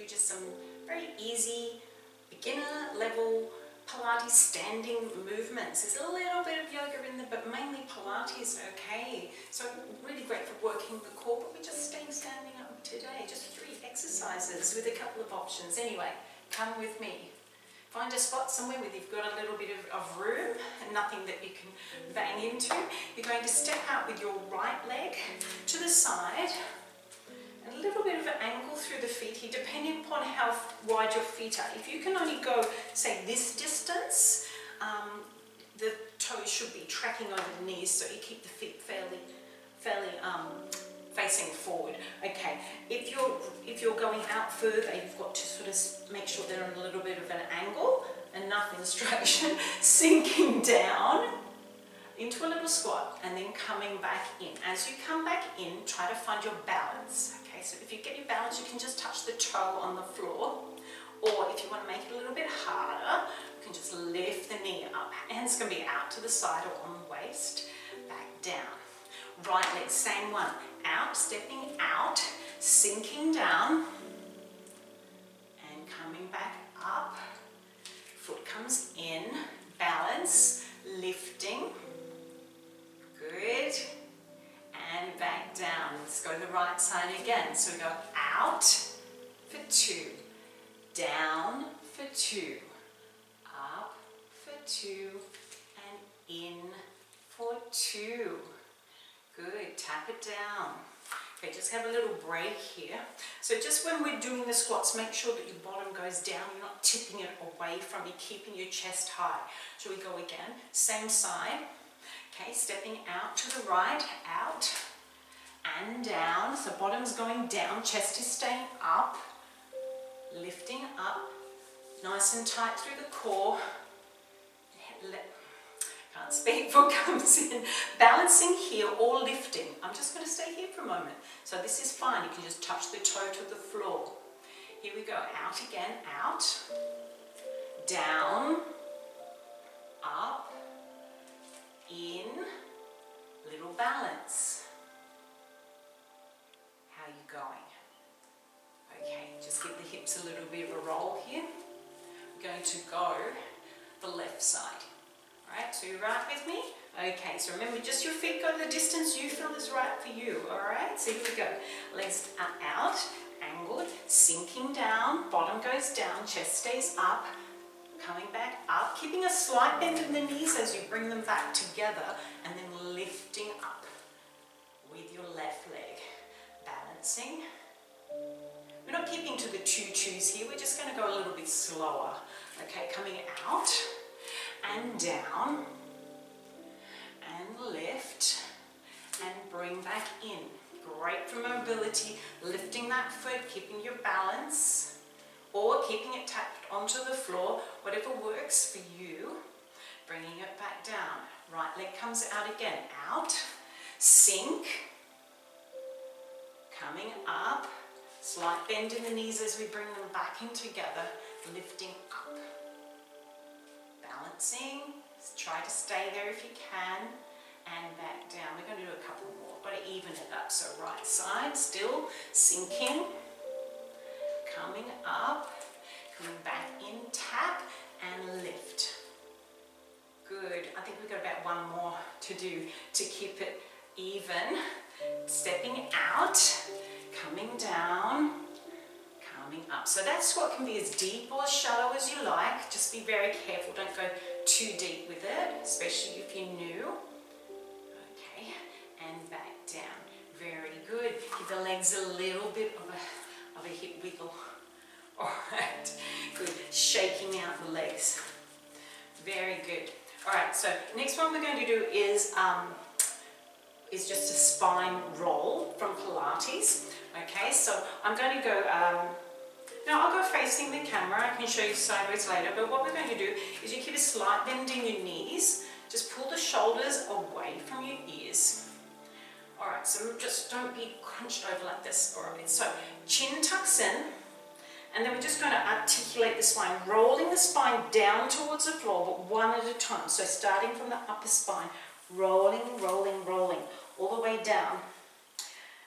do just some very easy, beginner level Pilates standing movements. There's a little bit of yoga in there, but mainly Pilates, okay? So really great for working the core, but we're just staying standing up today. Just 3 exercises with a couple of options. Anyway, come with me. Find a spot somewhere where you've got a little bit of room and nothing that you can bang into. You're going to step out with your right leg to the side, and a little bit of an angle through the feet here, depending upon how wide your feet are. If you can only go, say, this distance, the toes should be tracking over the knees, so you keep the feet fairly facing forward. Okay, if you're going out further, you've got to sort of make sure they're on a little bit of an angle, enough instruction, sinking down into a little squat and then coming back in. As you come back in, try to find your balance. Okay, so if you get your balance, you can just touch the toe on the floor, or if you want to make it a little bit harder, you can just lift the knee up. Hands can be out to the side or on the waist, back down. Right leg, same one, out, stepping out, sinking down, and coming back up. Foot comes in, balance, lifting, good, and back down. Let's go to the right side again. So we go out for 2, down for 2, up for 2, and in for 2. Good, tap it down. Okay, just have a little break here. So just when we're doing the squats, make sure that your bottom goes down. You're not tipping it away from you, keeping your chest high. Shall we go again? Same side. Okay, stepping out to the right, out and down. So bottom's going down, chest is staying up, lifting up, nice and tight through the core. Can't speak, foot comes in. Balancing here or lifting. I'm just going to stay here for a moment. So this is fine. You can just touch the toe to the floor. Here we go. Out again. Out. Down. Up. In. Little balance. How are you going? Okay, just give the hips a little bit of a roll here. We're going to go the left side. Alright, so you're right with me? Okay, so remember, just your feet go the distance you feel is right for you. Alright, so here we go. Legs are out, angled, sinking down, bottom goes down, chest stays up, coming back up, keeping a slight bend in the knees as you bring them back together, and then lifting up with your left leg. Balancing. We're not keeping to the 2-2s here, we're just going to go a little bit slower. Okay, coming out and down and lift and bring back in. Great for mobility, lifting that foot, keeping your balance, or keeping it tapped onto the floor, whatever works for you. Bringing it back down. Right leg comes out again, out, sink, coming up, slight bend in the knees as we bring them back in together, lifting up. Balancing, try to stay there if you can, and back down. We're going to do a couple more, got to even it up. So right side, still sinking, coming up, coming back in, tap and lift. Good, I think we've got about one more to do to keep it even. Stepping out, coming down, coming up. So that squat can be as deep or as shallow as you like. Just be very careful, don't go too deep with it, especially if you're new. Okay, and back down. Very good. Give the legs a little bit of a hip wiggle. All right, good. Shaking out the legs. Very good. All right, so next one we're going to do is just a spine roll from Pilates. Okay, so I'm going to go, now I'll go facing the camera. I can show you sideways later, but what we're going to do is you keep a slight bend in your knees. Just pull the shoulders away from your ears. All right, so just don't be crunched over like this. All right, so chin tucks in, and then we're just going to articulate the spine, rolling the spine down towards the floor, but one at a time. So starting from the upper spine, rolling, rolling, rolling, all the way down.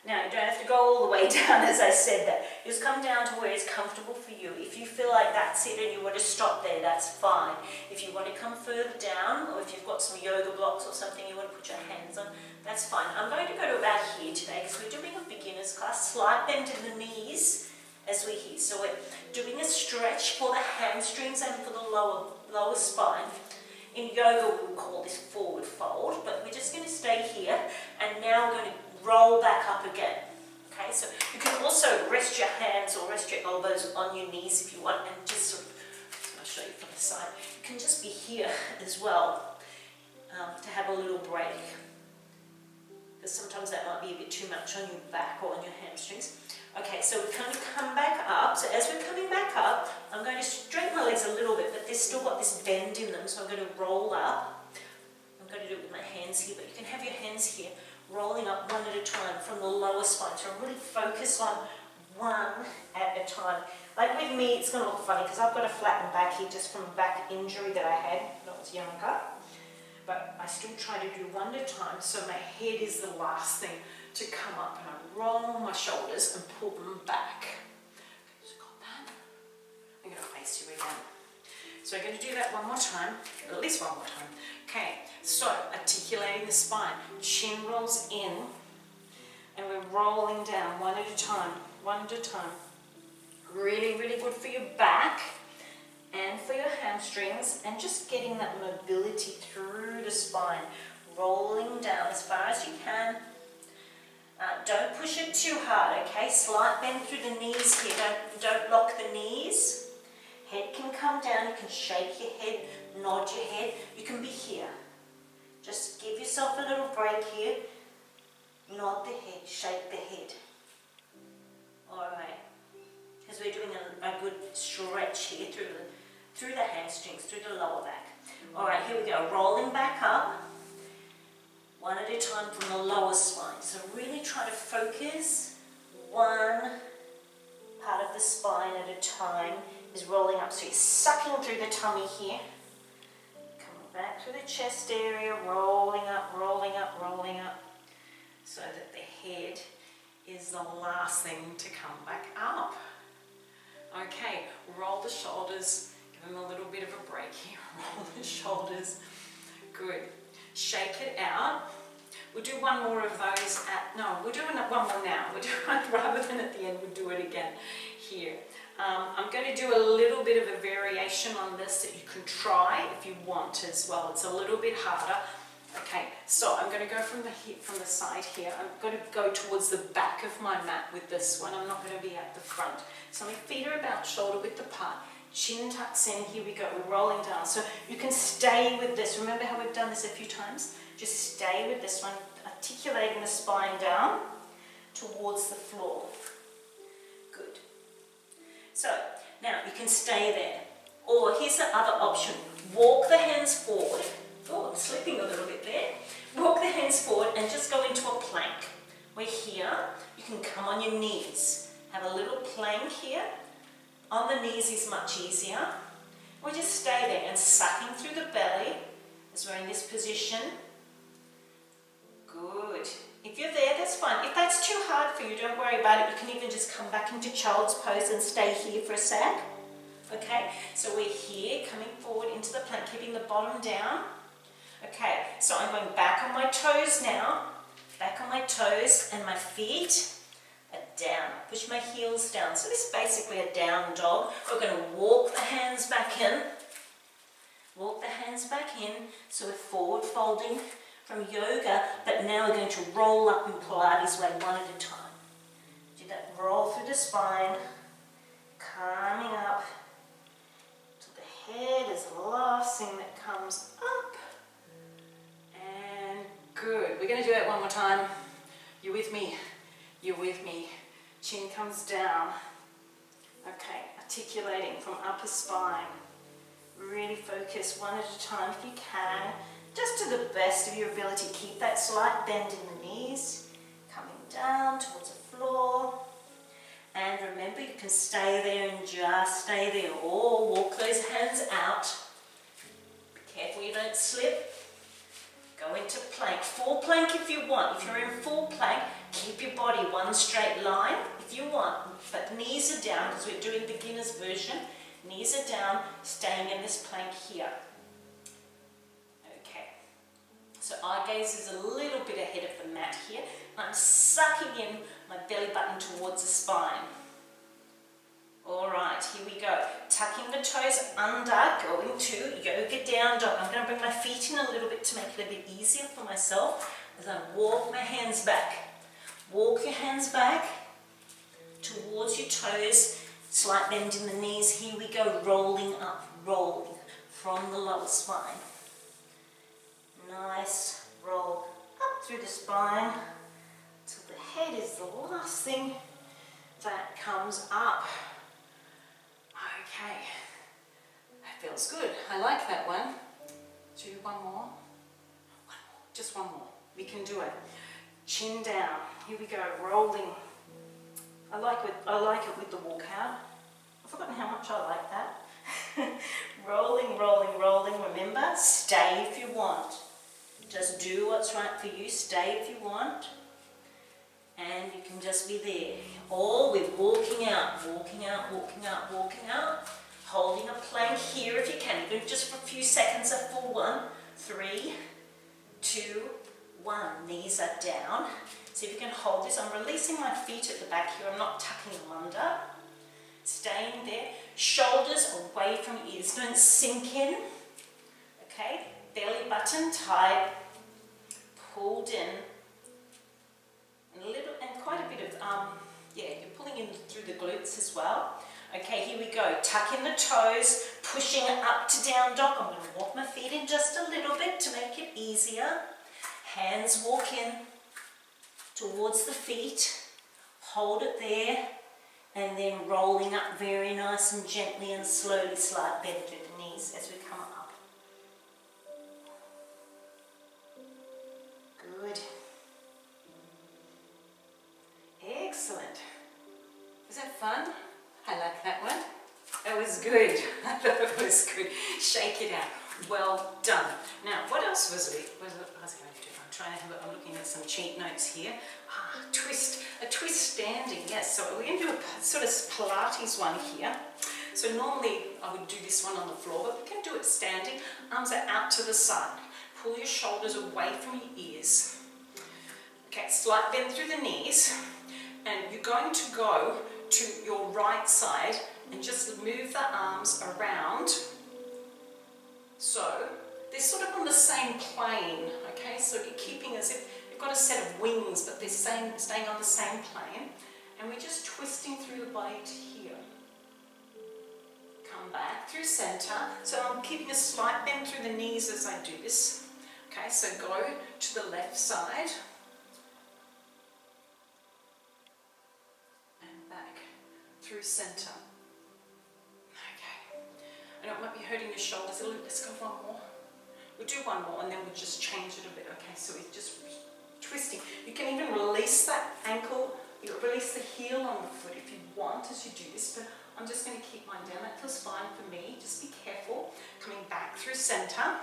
Now, you don't have to go all the way down as I said that. Just come down to where it's comfortable for you. If you feel like that's it and you want to stop there, that's fine. If you want to come further down, or if you've got some yoga blocks or something you want to put your hands on, that's fine. I'm going to go to about here today because we're doing a beginner's class. Slight bend in the knees as we're here. So we're doing a stretch for the hamstrings and for the lower spine. In yoga, we would call this forward fold, but we're just going to stay here, and now we're going to roll back up again. Okay, so you can also rest your hands or rest your elbows on your knees if you want, and just sort of, I'll show you from the side, you can just be here as well to have a little break, because sometimes that might be a bit too much on your back or on your hamstrings. Okay, so we're going to come back up. So as we're coming back up, I'm going to straighten my legs a little bit, but they've still got this bend in them, so I'm going to roll up. I'm going to do it with my hands here, but you can have your hands here, rolling up one at a time from the lower spine. So really focus on one at a time. Like with me, it's going to look funny because I've got a flattened back here just from a back injury that I had when I was younger. But I still try to do one at a time, so my head is the last thing to come up, and I roll my shoulders and pull them back. Just got that. I'm going to face you again. So I'm going to do that one more time, at least one more time. Okay, so articulating the spine, chin rolls in, and we're rolling down one at a time, one at a time. Really, really good for your back and for your hamstrings, and just getting that mobility through the spine, rolling down as far as you can. Don't push it too hard, okay? Slight bend through the knees here. Don't lock the knees. Head can come down. You can shake your head, nod your head. You can be here. Just give yourself a little break here. Nod the head, shake the head. All right. Because we're doing a good stretch here through the hamstrings, through the lower back. All right, here we go. Rolling back up. One at a time from the lower spine. So really try to focus one part of the spine at a time is rolling up. So you're sucking through the tummy here. Coming back through the chest area, rolling up, rolling up, rolling up. So that the head is the last thing to come back up. Okay, roll the shoulders. Give them a little bit of a break here. Roll the shoulders. Good. Shake it out. We'll do one more of those we're doing one more now. We're doing, rather than at the end, we'll do it again here. I'm going to do a little bit of a variation on this that you can try if you want as well. It's a little bit harder. Okay, so I'm going to go from the side here. I'm going to go towards the back of my mat with this one. I'm not going to be at the front. So my feet are about shoulder width apart. Chin tucks in, here we go, we're rolling down. So you can stay with this. Remember how we've done this a few times? Just stay with this one, articulating the spine down towards the floor. Good. So now you can stay there. Or here's the other option. Walk the hands forward. Oh, I'm slipping a little bit there. Walk the hands forward and just go into a plank. We're here. You can come on your knees. Have a little plank here. On the knees is much easier. Or just stay there and sucking through the belly as we're in this position. Good. If you're there, that's fine. If that's too hard for you, don't worry about it. You can even just come back into child's pose and stay here for a sec. Okay, so we're here, coming forward into the plank, keeping the bottom down. Okay, so I'm going back on my toes now. Back on my toes, and my feet are down. Push my heels down. So this is basically a down dog. We're going to walk the hands back in. Walk the hands back in. So we're forward folding from yoga, but now we're going to roll up in Pilates way one at a time. Do that roll through the spine, coming up till the head is the last thing that comes up. And good. We're going to do that one more time. You with me? You're with me. Chin comes down. Okay, articulating from upper spine. Really focus one at a time if you can. Just to the best of your ability. Keep that slight bend in the knees. Coming down towards the floor. And remember, you can stay there and just stay there. Or walk those hands out. Be careful you don't slip. Go into plank. Full plank if you want. If you're in full plank, keep your body one straight line if you want, but knees are down because we're doing beginner's version. Knees are down, staying in this plank here. Okay, so eye gaze is a little bit ahead of the mat here. I'm sucking in my belly button towards the spine. All right, here we go. Tucking the toes under, going to yoga down dog. I'm going to bring my feet in a little bit to make it a bit easier for myself as I walk my hands back. Walk your hands back towards your toes. Slight bend in the knees. Here we go, rolling up, rolling from the lower spine. Nice roll up through the spine till the head is the last thing that comes up. Okay, that feels good. I like that one. Do one more. Just one more. We can do it. Chin down. Here we go, rolling. I like it with the walk out. I've forgotten how much I like that. Rolling, rolling, rolling. Remember, stay if you want. Just do what's right for you. Stay if you want. And you can just be there. Or with walking out, walking out, walking out, walking out. Holding a plank here if you can. Even just for a few seconds, a full one. 3, 2, 1. Knees are down. See if you can hold this. I'm releasing my feet at the back here. I'm not tucking them under. Staying there. Shoulders away from ears. Don't sink in. Okay? Belly button tight. Pulled in. And quite a bit of, you're pulling in through the glutes as well. Okay, here we go. Tuck in the toes, pushing it up to down dog. I'm going to walk my feet in just a little bit to make it easier. Hands walk in towards the feet. Hold it there. And then rolling up very nice and gently and slowly, slight bend through the knees as we come up. Good. Excellent. Was that fun? I like that one. That was good. I thought it was good. Shake it out. Well done. Now, what else was I going to do? I'm looking at some cheat notes here. A twist standing. Yes, so we're going to do a sort of Pilates one here. So normally I would do this one on the floor, but we can do it standing. Arms are out to the side. Pull your shoulders away from your ears. Okay, slight bend through the knees. And you're going to go to your right side and just move the arms around. So they're sort of on the same plane, okay? So you're keeping as if you've got a set of wings, but they're staying on the same plane. And we're just twisting through the body to here. Come back through center. So I'm keeping a slight bend through the knees as I do this. Okay, so go to the left side. Through center. Okay. I know it might be hurting your shoulders a little. Let's go one more. We'll do one more and then we'll just change it a bit. Okay, so we're just twisting. You can even release that ankle, you release the heel on the foot if you want as you do this, but I'm just going to keep mine down. That feels fine for me. Just be careful. Coming back through center.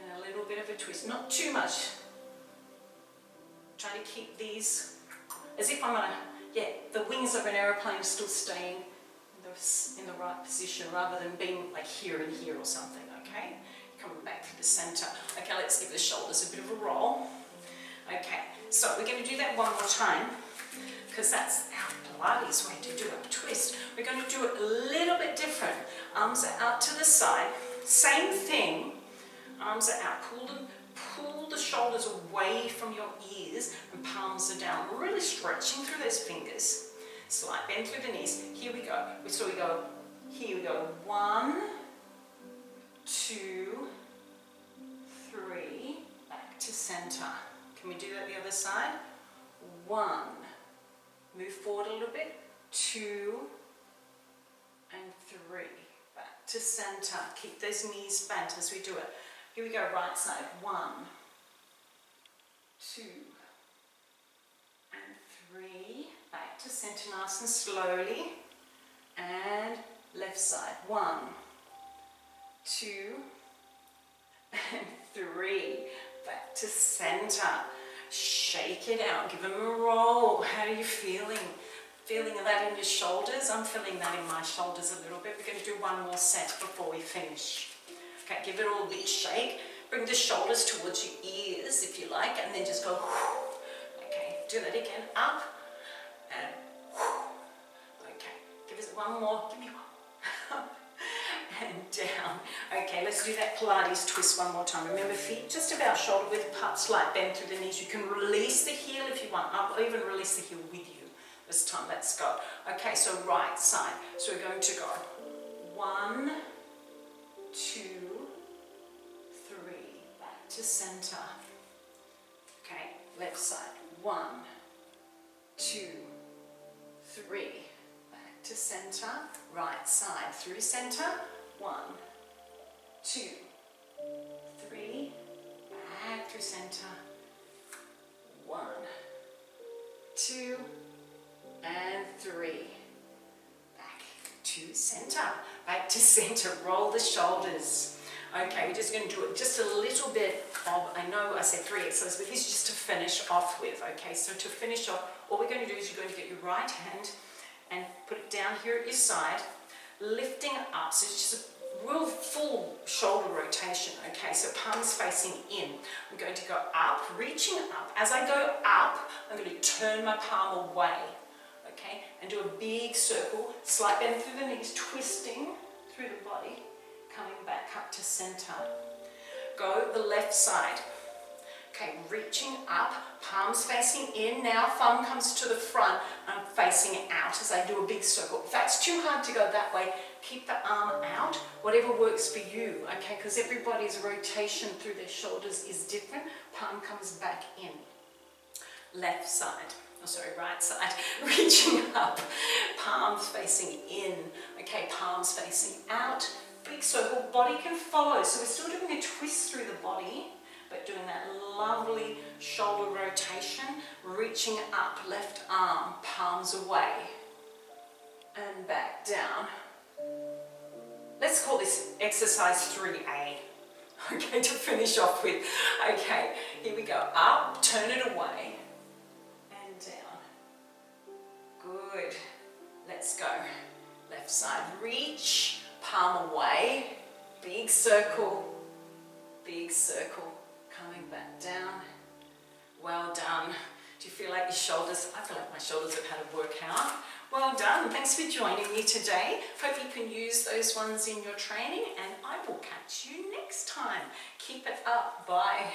And a little bit of a twist. Not too much. Trying to keep these as if I'm on a the wings of an aeroplane are still staying in the right position rather than being like here and here or something, okay? Coming back to the center. Okay, let's give the shoulders a bit of a roll. Okay, so we're going to do that one more time because that's our Pilates way to do a twist. We're going to do it a little bit different. Arms are out to the side. Same thing. Arms are out. Pull the shoulders away from your ears and palms are down. Really stretching through those fingers. Slight bend through the knees. Here we go. So we go. Here we go. 1, 2, 3. Back to center. Can we do that the other side? 1. Move forward a little bit. 2 and 3. Back to center. Keep those knees bent as we do it. Here we go, right side. 1, 2, and 3. Back to center nice and slowly. And left side. 1, 2, and 3. Back to center. Shake it out, give them a roll. How are you feeling? Feeling that in your shoulders? I'm feeling that in my shoulders a little bit. We're going to do one more set before we finish. Okay, give it all a big shake. Bring the shoulders towards your ears if you like, and then just go. Okay, do that again. Up and. Okay, give us one more. Give me one. And down. Okay, let's do that Pilates twist one more time. Remember, feet just about shoulder width apart, slight bend through the knees. You can release the heel if you want up, or even release the heel with you. This time, let's go. Okay, so right side. So we're going to go 1, 2, 3, back to center. Okay, left side. 1, 2, 3, back to center. Right side through center. 1, 2, 3, back through center. 1, 2, and 3. Back to center. Back to center. Roll the shoulders. Okay, we're just going to do it just a little bit of, I know I said 3 exercises, but this is just to finish off with. Okay, so to finish off, all we're going to do is you're going to get your right hand and put it down here at your side, lifting up. So it's just a real full shoulder rotation. Okay, so palms facing in. I'm going to go up, reaching up. As I go up, I'm going to turn my palm away. Okay, and do a big circle, slight bend through the knees, twisting through the body, coming back up to center. Go the left side. Okay, reaching up, palms facing in. Now thumb comes to the front. I'm facing out as I do a big circle. If that's too hard to go that way, keep the arm out, whatever works for you, okay, because everybody's rotation through their shoulders is different. Palm comes back in. Left side. Oh, sorry, right side, reaching up, palms facing in, okay, palms facing out, big circle, body can follow, so we're still doing a twist through the body, but doing that lovely shoulder rotation, reaching up, left arm, palms away, and back down. Let's call this exercise 3A, okay, to finish off with. Okay, here we go, up, turn it away, down. Good. Let's go. Left side, reach, palm away, big circle, coming back down. Well done. Do you feel like your shoulders, I feel like my shoulders have had a workout. Well done. Thanks for joining me today. Hope you can use those ones in your training, and I will catch you next time. Keep it up. Bye.